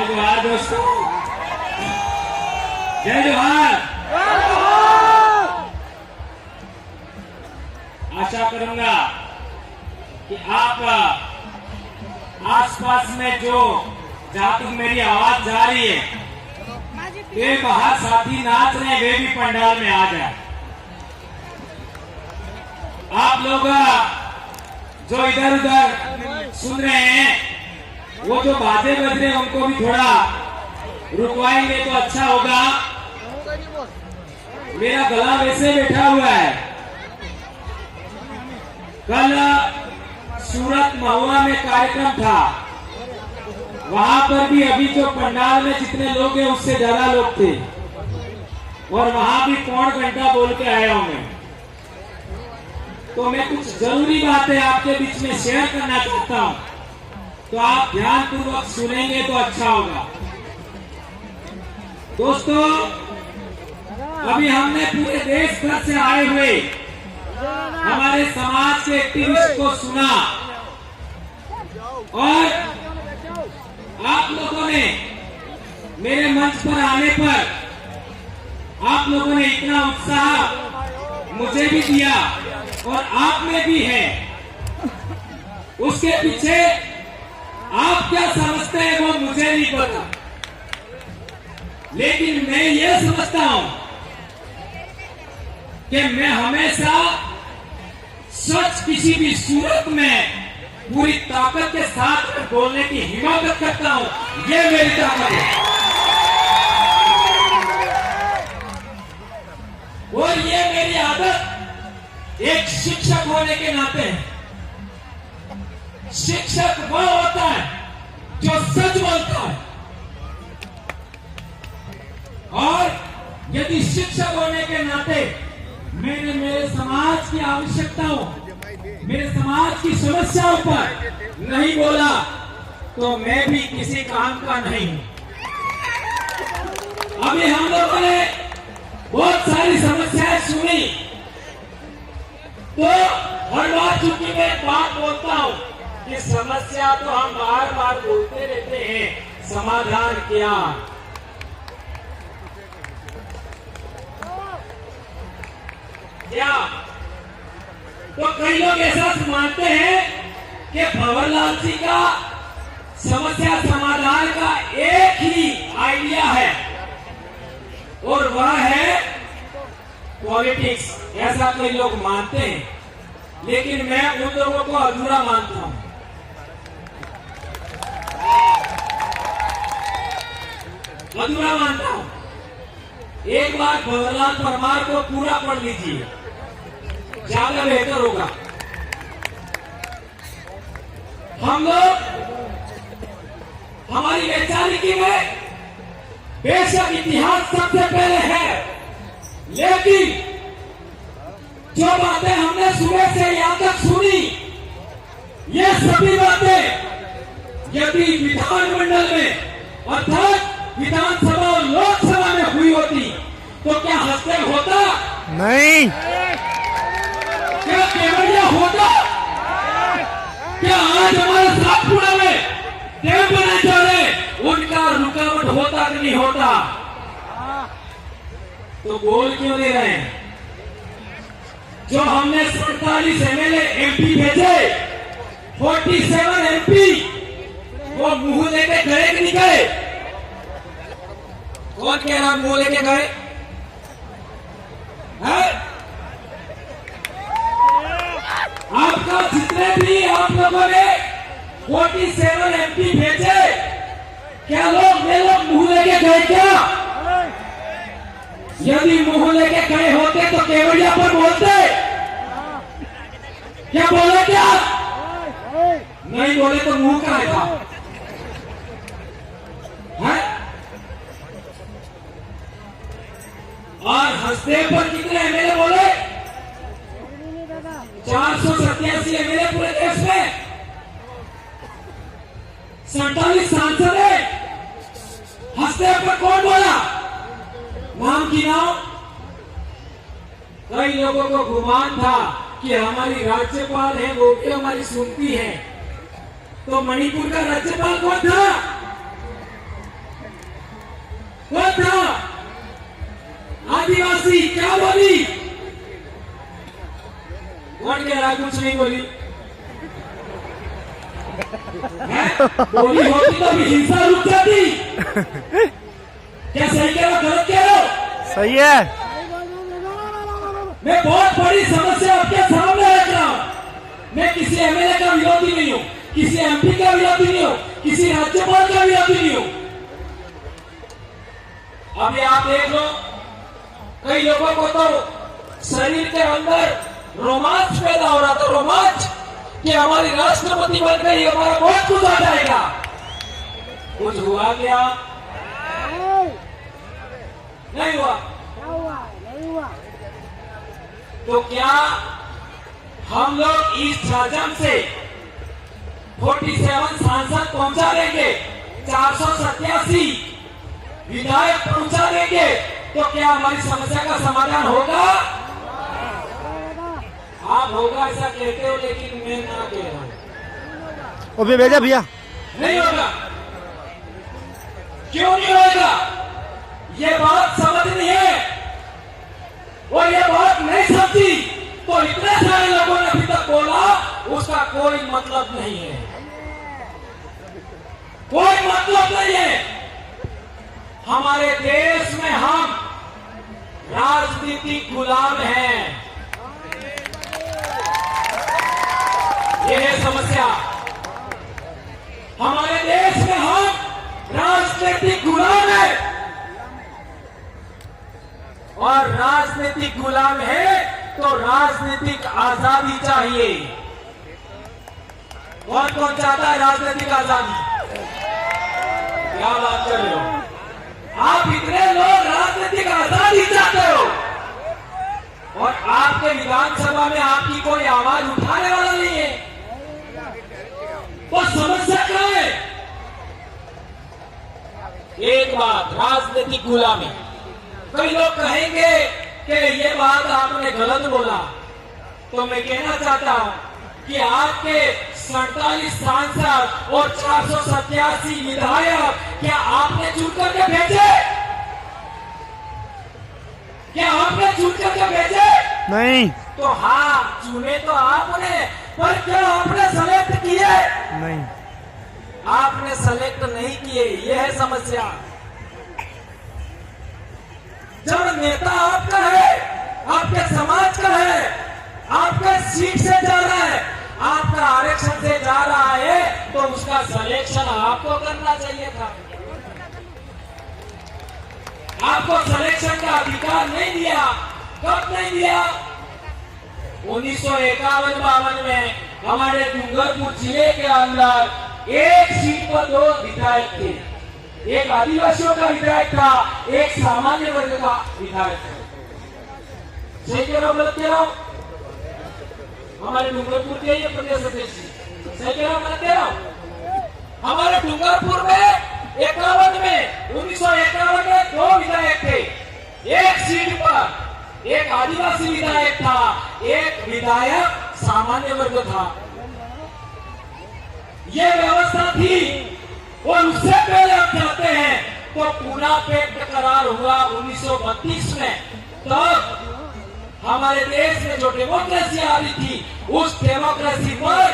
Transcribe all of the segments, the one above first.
जोहार दोस्तों, जय जोहार। आशा करूंगा कि आप आसपास में जो जहां तक मेरी आवाज जा रही है, वे बाहर साथी नाच रहे, वे भी पंडाल में आ जाए। आप लोग जो इधर उधर सुन रहे हैं, वो जो बाजे बज रहे हैं उनको भी थोड़ा रुकवाएंगे तो अच्छा होगा। मेरा गला वैसे बैठा हुआ है। कल सूरत महुआ में कार्यक्रम था, वहां पर भी अभी जो पंडाल में जितने लोग हैं उससे ज्यादा लोग थे, और वहां भी पौन घंटा बोल के आया हूं मैं। तो मैं कुछ जरूरी बातें आपके बीच में शेयर करना चाहता हूं, तो आप ध्यानपूर्वक सुनेंगे तो अच्छा होगा। दोस्तों, अभी हमने पूरे देश भर से आए हुए हमारे समाज के एक्टिविस्ट को सुना, और आप लोगों ने मेरे मंच पर आने पर आप लोगों ने इतना उत्साह मुझे भी दिया और आप में भी है। उसके पीछे आप क्या समझते हैं वो मुझे नहीं पता, लेकिन मैं ये समझता हूं कि मैं हमेशा सच किसी भी सूरत में पूरी ताकत के साथ बोलने की हिम्मत करता हूं। ये मेरी ताकत है, और ये मेरी आदत एक शिक्षक होने के नाते है। शिक्षक वह होता है जो सच बोलता है, और यदि शिक्षक होने के नाते मैंने मेरे समाज की आवश्यकताओं, मेरे समाज की समस्याओं पर नहीं बोला तो मैं भी किसी काम का नहीं हूं। अभी हम लोगों ने बहुत सारी समस्याएं सुनी, तो हर बार चूंकि मैं बात बोलता हूं कि समस्या तो हम बार बार बोलते रहते हैं, समाधान क्या? क्या तो कई लोग ऐसा मानते हैं कि भंवरलाल जी का समस्या समाधान का एक ही आइडिया है, और वह है पॉलिटिक्स। ऐसा कई लोग मानते हैं, लेकिन मैं उन लोगों को अधूरा मानता हूं। अधूरा मानता हूं। एक बार भंवरलाल परमार को पूरा पढ़ लीजिए, ज्यादा बेहतर होगा। हम लोग हमारी वैचारिकी में बेशक इतिहास सबसे पहले है, लेकिन जो बातें हमने सुबह से यहां तक सुनी, ये सभी बातें यदि विधानमंडल में अर्थात विधानसभा और लोकसभा में हुई होती तो क्या हस्तक्षेप होता? नहीं। क्या केवड़िया होता? क्या आज हमारे सातपुड़ा में डैम बनाए जा रहे, उनका रुकावट होता कि नहीं होता? तो बोल क्यों दे रहे हैं? जो हमने 47 एमएलए एमपी भेजे, 47 एमपी, वो मुंह लेके गए कि नहीं गए? कौन कह रहा मुंह लेके गए? आपका जितने भी आप लोगों ने 47 एमपी भेजे, क्या लोग मुंह लेके गए क्या? यदि मुंह लेके गए होते तो केवड़िया पर बोलते। क्या बोले? क्या नहीं बोले तो मुंह का था। और हंसदेव पर कितने एमएलए बोले? 487 एमएलए पूरे देश में, 47 सांसद है। हंसदेव पर कौन बोला? नाम की नाम कई लोगों को गुमान था कि हमारी राज्यपाल है वो भी हमारी सुनती है। तो मणिपुर का राज्यपाल कौन था? कौन था? आदिवासी। क्या बोली? कौन कह रहा कुछ नहीं बोली? बोली होती तो अभी हिंसा रुक जाती। क्या सही कह रहा गलत कह रहा? सही है। मैं बहुत बड़ी समस्या आपके सामने रख रहा हूं। मैं किसी एमएलए का विरोधी नहीं हूं, किसी एमपी का विरोधी नहीं हूं, किसी राज्यपाल का विरोधी नहीं हूं। अभी आप देख लो, कई लोगों को तो शरीर के अंदर रोमांच पैदा हो रहा था, रोमांच कि हमारी राष्ट्रपति बन गई, हमारा बहुत कुछ आ जाएगा। कुछ हुआ क्या? नहीं हुआ। तो क्या हम लोग इस झाझम से 47 सांसद पहुंचा देंगे, 487 विधायक पहुंचा देंगे, तो क्या हमारी समस्या का समाधान होगा? आप होगा ऐसा कहते हो, लेकिन मैं ना कह रहा हूं। अभी भेजा भैया। नहीं होगा। क्यों नहीं होगा? ये बात समझनी है और ये बात नहीं समझी तो इतने सारे लोगों ने अभी तक बोला, उसका कोई मतलब नहीं है, कोई मतलब नहीं है। हमारे देश में हम राजनीतिक गुलाम हैं, ये है समस्या। हमारे देश में हम राजनीतिक गुलाम हैं, और राजनीतिक गुलाम है तो राजनीतिक आजादी चाहिए। कौन कौन चाहता है राजनीतिक आजादी? क्या बात कर रहे हो आप? इतने लोग राजनीतिक आजादी चाहते हो और आपके विधानसभा में आपकी कोई आवाज उठाने वाला नहीं है, तो समस्या क्या है? एक बात, राजनीतिक गुलामी। कई लोग कहेंगे कि ये बात आपने गलत बोला, तो मैं कहना चाहता हूं कि आपके 47 सांसद और 487 विधायक क्या आपने चुन करके भेजे? क्या आपने चुन करके भेजे? नहीं। तो हाँ, चुने तो आपने, पर क्या आपने सेलेक्ट किए? नहीं, आपने सेलेक्ट नहीं किए, यह है समस्या। जब नेता आपका है, आपके समाज का है, आपका सीट से जा रहा है, आपका आरक्षण से जा रहा है, तो उसका सिलेक्शन आपको करना चाहिए था। आपको सिलेक्शन का अधिकार नहीं दिया। कब नहीं दिया? 1951-52 में हमारे डूंगरपुर जिले के अंदर एक सीट पर 2 विधायक थे, एक आदिवासियों का विधायक था, एक सामान्य वर्ग का विधायक था। सही कह रहा हूं गलत कह रहा हूं? हमारे डूंगरपुर के ये प्रदेश अध्यक्ष, सही कह रहा हूं गलत कह रहा हूं? हमारे डूंगरपुर में 1951 में 2 विधायक थे, एक सीट पर एक आदिवासी विधायक था, एक विधायक सामान्य वर्ग था। ये व्यवस्था थी। और उससे पहले हम जाते हैं तो पूना पैक्ट करार हुआ 1932 में। तब हमारे देश में जो डेमोक्रेसी आ रही थी, उस डेमोक्रेसी पर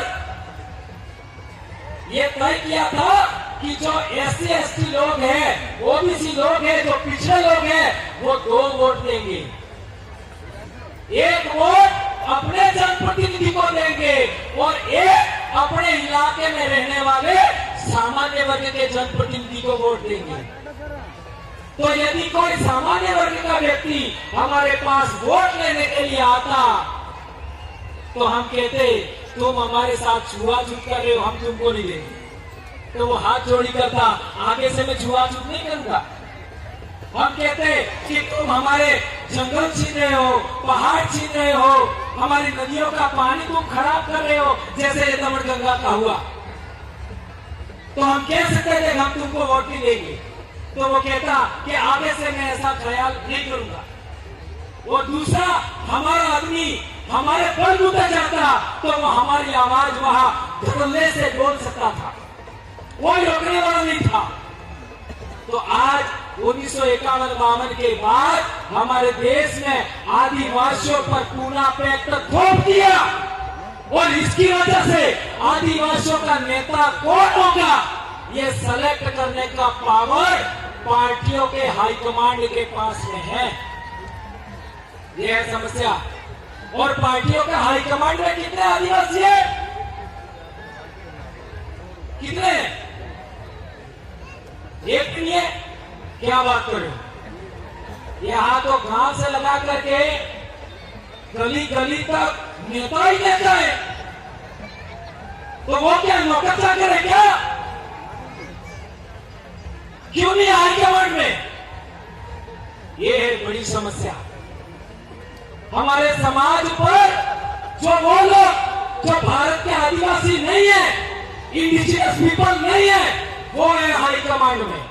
यह तय किया था कि जो SC/ST लोग हैं, OBC लोग हैं, जो पिछड़े लोग हैं, वो 2 वोट देंगे। एक वोट अपने जनप्रतिनिधि को देंगे और एक अपने इलाके में रहने वाले सामान्य वर्ग के जनप्रतिनिधि को वोट देंगे। तो यदि कोई सामान्य वर्ग का व्यक्ति हमारे पास वोट लेने के लिए आता, तो हम कहते तुम हमारे साथ छुआछूत कर रहे हो, हम तुमको नहीं देंगे। तो वो हाथ जोड़ी करता, आगे से मैं छुआछूत नहीं करूंगा। हम कहते कि तुम हमारे जंगल छीन रहे हो, पहाड़ छीन रहे हो, हमारी नदियों का पानी तुम खराब कर रहे हो, जैसे ये दमनगंगा का हुआ। तो हम कह सकते थे हम तुमको वोट नहीं देंगे। तो वो कहता कि आगे से मैं ऐसा ख्याल नहीं करूंगा। और दूसरा हमारा आदमी हमारे बलबूते जाता तो वो हमारी आवाज वहां धड़ल्ले से बोल सकता था, कोई रोकने वाला नहीं था। तो आज 1951-52 के बाद हमारे देश में आदिवासियों पर पूना पैक्ट थोप दिया, और इसकी वजह से आदिवासियों का नेता कौन होगा ये सेलेक्ट करने का पावर पार्टियों के हाईकमांड के पास में है। ये है समस्या। और पार्टियों के हाईकमांड में कितने आदिवासी है? कितने? एक नहीं है। क्या बात करो, यहां तो गांव से लगा करके गली गली तक नेता ही नेता है, तो वो क्या नौकर चाकर है क्या? क्यों नहीं हाईकमांड में? ये है बड़ी समस्या। हमारे समाज पर जो वो लोग जो भारत के आदिवासी नहीं है, इंडिजिनस पीपल नहीं है, वो है हाईकमांड में।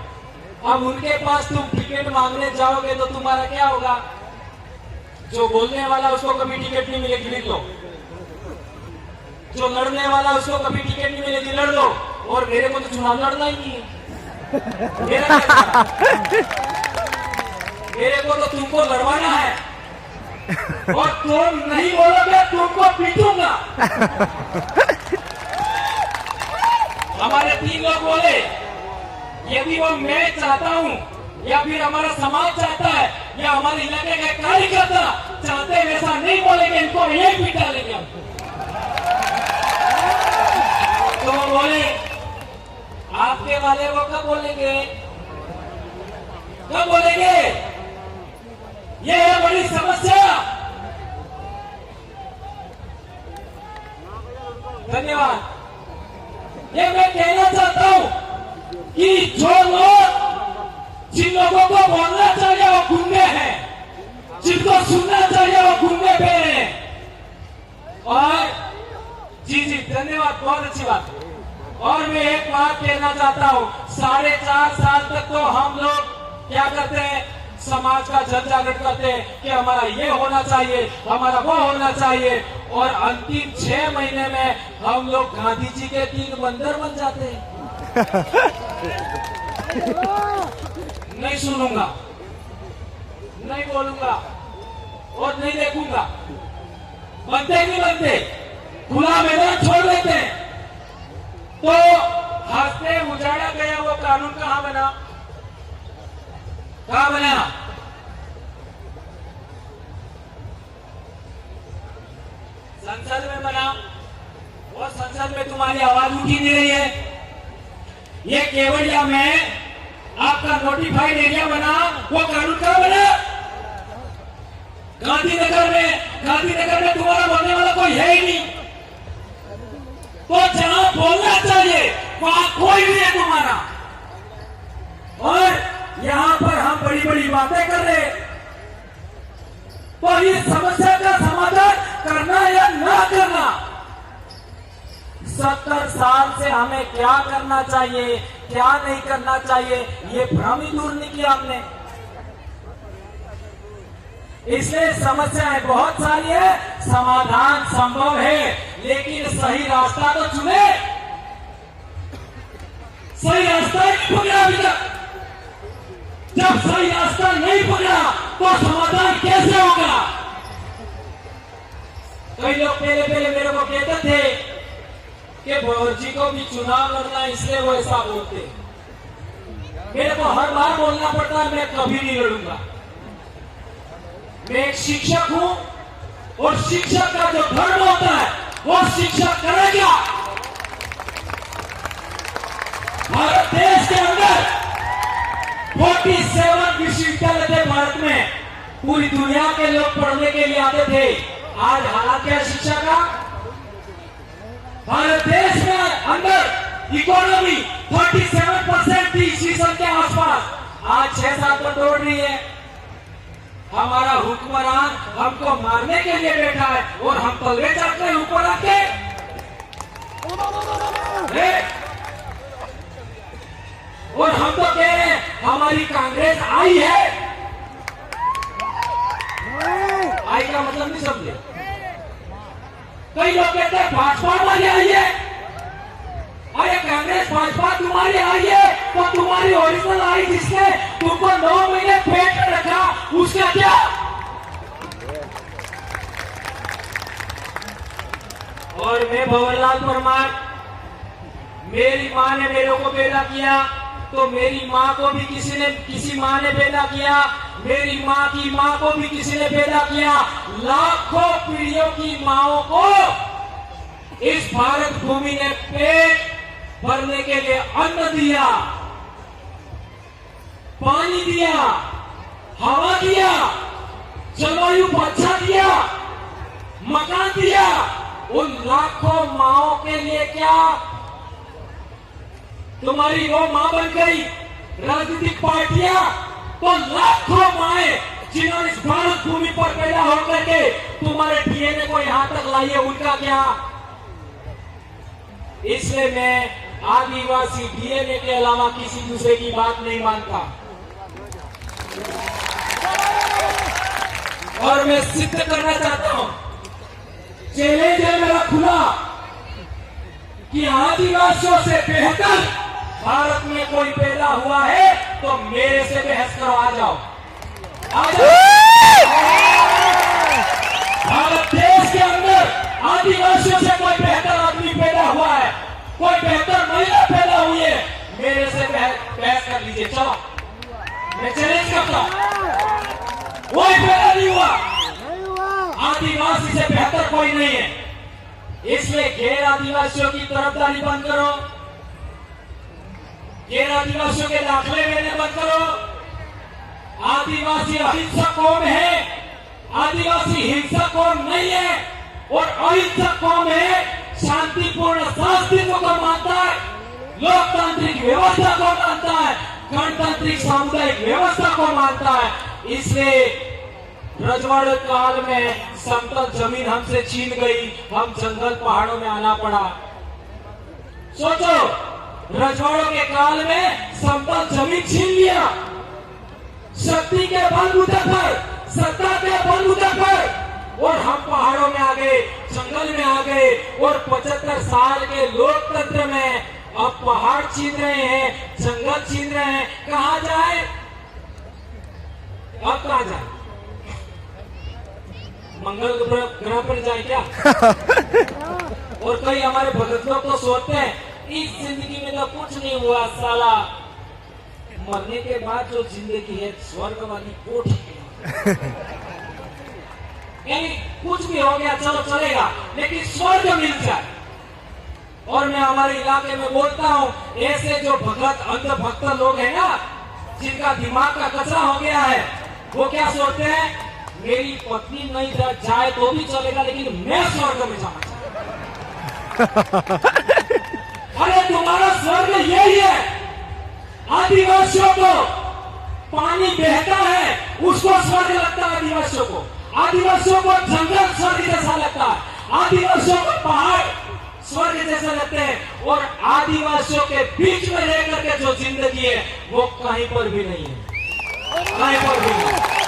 अब उनके पास तुम टिकट मांगने जाओगे तो तुम्हारा क्या होगा? जो बोलने वाला उसको कभी टिकट नहीं मिलेगी, लिख लो। जो लड़ने वाला उसको कभी टिकट नहीं मिलेगी, लड़ लो। और मेरे को तो चुनाव लड़ना ही नहीं है। मेरे को तो तुमको लड़वाना है, और तुम नहीं बोलोगे तुमको पीटूंगा। हमारे 3 लोग बोले, यदि वो मैं चाहता हूं या फिर हमारा समाज चाहता है या हमारे इलाके का कार्यकर्ता चाहते वैसा नहीं बोलेंगे, इनको यही पीटा लेंगे हमको। तो वो बोले आपके वाले वो कब बोलेंगे? कब बोलेंगे? ये है बड़ी समस्या। धन्यवाद। ये मैं कहना चाहता हूं कि जो लोग जिन लोगों को बोलना चाहिए वो गूंगे हैं, जिनको सुनना चाहिए वो गूंगे पे हैं। और जी धन्यवाद, बहुत अच्छी बात। और मैं एक बात कहना चाहता हूं, 4.5 साल तक तो हम लोग क्या करते हैं, समाज का जन जागरण करते हैं कि हमारा ये होना चाहिए, हमारा वो होना चाहिए, और अंतिम 6 महीने में हम लोग गांधी जी के 3 बंदर बन जाते हैं। नहीं सुनूंगा, नहीं बोलूंगा और नहीं देखूंगा। बनते नहीं बनते, खुला मैदान छोड़ देते हैं। तो हंसते उजाड़ा गया वो कानून कहां बना? कहां बना? संसद में बना, और संसद में तुम्हारी आवाज उठी नहीं रही है। ये केवड़िया में आपका नोटिफाइड एरिया बना, वो कानून कहां बना? गांधीनगर में। गांधीनगर में तुम्हारा बोलने वाला कोई है ही नहीं। तो जहां बोलना चाहिए वहां कोई नहीं है तुम्हारा, और यहां पर हम बड़ी बड़ी बातें कर रहे। तो इस समस्या का समाधान करना या ना करना, 70 साल से हमें क्या करना चाहिए, क्या नहीं करना चाहिए, ये भ्रम ही दूर नहीं किया हमने। इसलिए समस्याएं बहुत सारी है, समाधान संभव है, लेकिन सही रास्ता तो चुने। सही रास्ता नहीं पकड़ा अभी तक। जब सही रास्ता नहीं पकड़ा तो समाधान कैसे होगा? कई लोग पहले मेरे को कहते थे कि भोर जी को भी चुनाव लड़ना, इसलिए वो ऐसा बोलते। मेरे को हर बार बोलना पड़ता है मैं कभी नहीं लड़ूंगा। मैं एक शिक्षक हूं, और शिक्षक का जो धर्म होता है वो शिक्षक करेगा। भारत देश के अंदर 47 विश्वविद्यालय थे भारत में, पूरी दुनिया के लोग पढ़ने के लिए आते थे। आज हालात क्या शिक्षा का? भारत देश में अंदर इकोनॉमी 37% थी सीजन के आसपास, आज 6-7 पर दौड़ रही है। हमारा हुक्मरान हमको मारने के लिए बैठा है, और हम तलवे चढ़ते हैं ऊपर आके। और हम तो कह रहे हैं हमारी कांग्रेस आई है। आई का मतलब नहीं समझे। कई लोग कहते हैं भाजपा वाले आइए, अरे कांग्रेस भाजपा तुम्हारी आई है तो तुम्हारी ओरिजिनल आई जिसने तुमको 9 महीने पेट में रखा उसका क्या? और मैं भंवरलाल परमार, मेरी माँ ने मेरे को पैदा किया तो मेरी माँ को भी किसी माँ ने पैदा किया, मेरी माँ की माँ को भी किसी ने पैदा किया। लाखों पीढ़ियों की माँओं को इस भारत भूमि ने पेट भरने के लिए अन्न दिया, पानी दिया, हवा दिया, जलवायु अच्छा दिया, मकान दिया। उन लाखों माँओं के लिए क्या तुम्हारी वो माँ बन गई राजनीतिक पार्टियां? तो लाखों माएं जिन्होंने इस भारत भूमि पर पैदा होकर के तुम्हारे डीएनए को यहां तक लाई है, उनका क्या? इसलिए मैं आदिवासी डीएनए के अलावा किसी दूसरे की बात नहीं मानता। और मैं सिद्ध करना चाहता हूं, चैलेंज है मेरा खुला कि आदिवासियों से बेहतर भारत में कोई पैदा हुआ है तो मेरे से बहस करो, आ जाओ, आ जाओ। भारत देश के अंदर आदिवासियों से कोई बेहतर आदमी पैदा हुआ है, कोई बेहतर महिला पैदा हुई है, मेरे से बहस कर लीजिए, चलो मैं चैलेंज करता हूं। कोई पैदा नहीं हुआ, आदिवासी से बेहतर कोई नहीं है। इसलिए गैर आदिवासियों की तरफदारी बंद करो, गैर आदिवासियों के दाखिले लेने बंद करो। आदिवासी अहिंसक कौम है, आदिवासी हिंसक कौम नहीं है। और अहिंसक कौम है, शांतिपूर्ण अस्तित्व को मानता है, लोकतांत्रिक व्यवस्था को मानता है, गणतांत्रिक सामुदायिक व्यवस्था को मानता है। इसलिए रजवाड़े काल में समतल जमीन हमसे छीन गई, हम जंगल पहाड़ों में आना पड़ा। सोचो, रजवाड़ों के काल में समतल जमीन छीन लिया, शक्ति के बलबूते पर, सत्ता के बलबूते पर, और हम पहाड़ों में आ गए, जंगल में आ गए। और 75 साल के लोकतंत्र में अब पहाड़ छीन रहे हैं, जंगल छीन रहे हैं। कहां जाए? अब कहां जाए? मंगल ग्रह पर जाए क्या? और कई हमारे भगत लोग तो सोचते हैं इस जिंदगी में तो कुछ नहीं हुआ साला, मरने के बाद जो जिंदगी है स्वर्ग वाली कोठी यानी कुछ भी हो गया चलो चलेगा, लेकिन स्वर्ग मिल जाए। और मैं हमारे इलाके में बोलता हूँ, ऐसे जो भगत अंधभक्त लोग हैं ना, जिनका दिमाग का कचरा हो गया है, वो क्या सोचते हैं, मेरी पत्नी नहीं जाए तो भी चलेगा लेकिन मैं स्वर्ग में जाना चाहता। अरे तुम्हारा स्वर्ग यही है। आदिवासियों को पानी बहता है उसको स्वर्ग लगता है, आदिवासियों को। आदिवासियों को जंगल स्वर्ग जैसा लगता है, आदिवासियों को पहाड़ स्वर्ग जैसा लगते हैं। और आदिवासियों के बीच में रह करके जो जिंदगी है वो कहीं पर भी नहीं है, कहीं पर भी नहीं।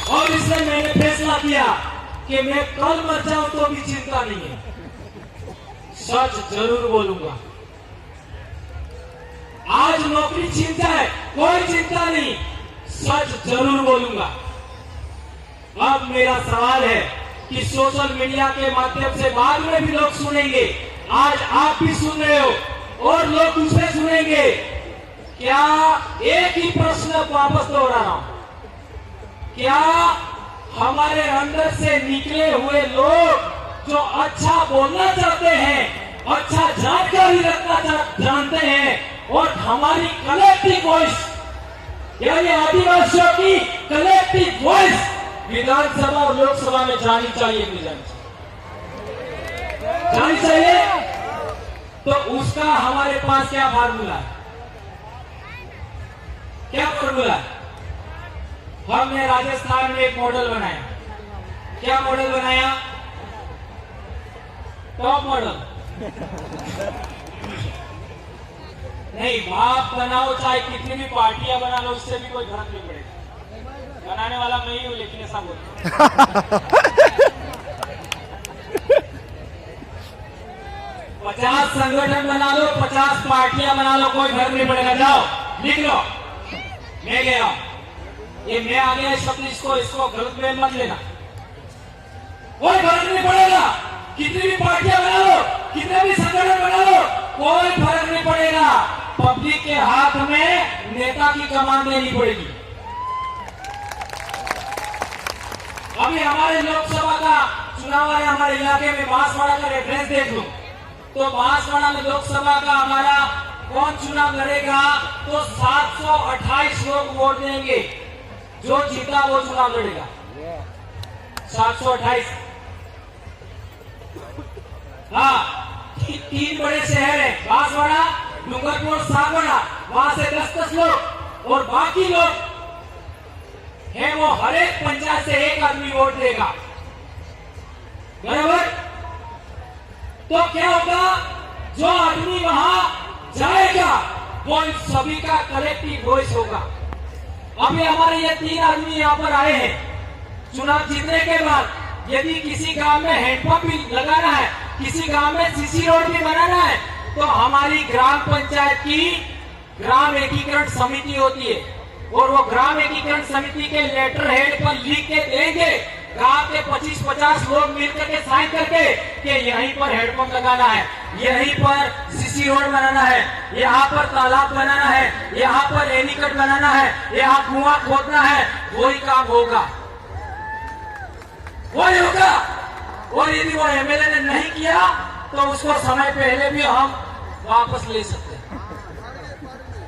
और इसलिए मैंने फैसला किया कि मैं कल मर जाऊं तो भी चिंता नहीं है, सच जरूर बोलूंगा। आज नौकरी छीन जाए कोई चिंता नहीं, सच जरूर बोलूंगा। अब मेरा सवाल है कि सोशल मीडिया के माध्यम से बाद में भी लोग सुनेंगे, आज आप भी सुन रहे हो और लोग दूसरे सुनेंगे। क्या एक ही प्रश्न वापस दोहरा रहा हूं, क्या हमारे अंदर से निकले हुए लोग जो अच्छा बोलना चाहते हैं, अच्छा जानकारी रखना जानते हैं, और हमारी कलेक्टिव वॉइस यानी आदिवासियों की कलेक्टिव वॉइस विधानसभा और लोकसभा में जानी चाहिए, जानी चाहिए, तो उसका हमारे पास क्या फार्मूला है? क्या फार्मूला है? हमने राजस्थान में एक मॉडल बनाया। क्या मॉडल बनाया? टॉप मॉडल नहीं, बाप बनाओ चाहे कितनी भी पार्टियां बना लो, उससे भी कोई फर्क नहीं पड़ेगा। बनाने वाला मैं ही हूँ, लेकिन ऐसा बोल 50 संगठन बना लो, 50 पार्टियां बना लो, कोई फर्क नहीं पड़ेगा। जाओ लिख लो, मैं गया, ये मैं आ गया शब्द, इसको गलत में मत लेना। कोई फर्क नहीं पड़ेगा, कितनी भी पार्टियां बना लो, कितने भी संगठन बना लो, कोई फर्क नहीं पड़ेगा। पब्लिक के हाथ में नेता की कमान देनी पड़ेगी। अभी हमारे लोकसभा का चुनाव है, हमारे इलाके में बांसवाड़ा का रेफरेंस देख लो, तो बांसवाड़ा में लोकसभा का हमारा कौन चुनाव लड़ेगा, तो 728 लोग वोट देंगे, जो जीता वो चुनाव लड़ेगा। 728। हाँ, 3 बड़े शहर है, बांसवाड़ा, डूंगरपुर, सागवाड़ा, वहां से 10-10 लोग, और बाकी लोग है वो हर एक पंचायत से एक आदमी वोट देगा, बराबर। तो क्या होगा, जो आदमी वहां जाएगा वो इन सभी का कलेक्टिव वॉइस होगा। अभी हमारे ये 3 आदमी यहाँ पर आए हैं, चुनाव जीतने के बाद यदि किसी गांव में हैंडपंप भी लगाना है, किसी गांव में सीसी रोड भी बनाना है, तो हमारी ग्राम पंचायत की ग्राम एकीकरण समिति होती है, और वो ग्राम एकीकरण समिति के लेटर हेड पर लिख के देंगे, गांव के 25-50 लोग मिलकर के साइन करके कि यहीं पर हैंडपंप लगाना है, यहीं पर सीसी रोड बनाना है, यहाँ पर तालाब बनाना है, यहाँ पर एनीकट बनाना है, यहाँ कुआं खोदना है, वही काम होगा, वही होगा। और यदि वो एमएलए ने नहीं किया तो उसको समय पहले भी हम वापस ले सकते हैं।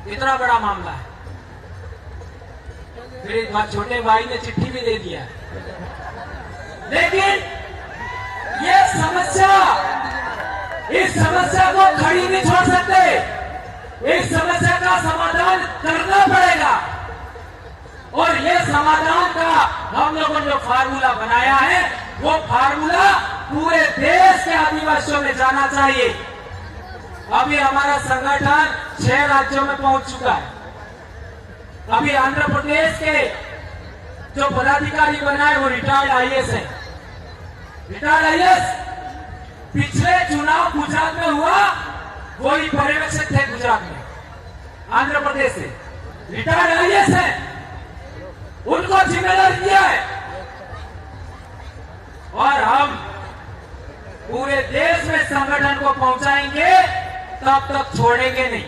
इतना बड़ा मामला है। फिर एक बार छोटे भाई ने चिट्ठी भी दे दिया, लेकिन ये समस्या, इस समस्या को खड़ी नहीं छोड़ सकते, इस समस्या का समाधान करना पड़ेगा। और ये समाधान का हम लोगों ने जो फार्मूला बनाया है, वो फार्मूला पूरे देश के आदिवासियों में जाना चाहिए। अभी हमारा संगठन 6 राज्यों में पहुंच चुका है। अभी आंध्र प्रदेश के जो पदाधिकारी बनाए वो रिटायर्ड आईएएस है। रिटायर्ड आईएएस पिछले चुनाव गुजरात में हुआ, वही पर्यवेक्षक थे गुजरात में, आंध्र प्रदेश से रिटायर्ड आईएएस है, उनको जिम्मेदारी दिया है। और हम पूरे देश में संगठन को पहुंचाएंगे, तब तक छोड़ेंगे नहीं।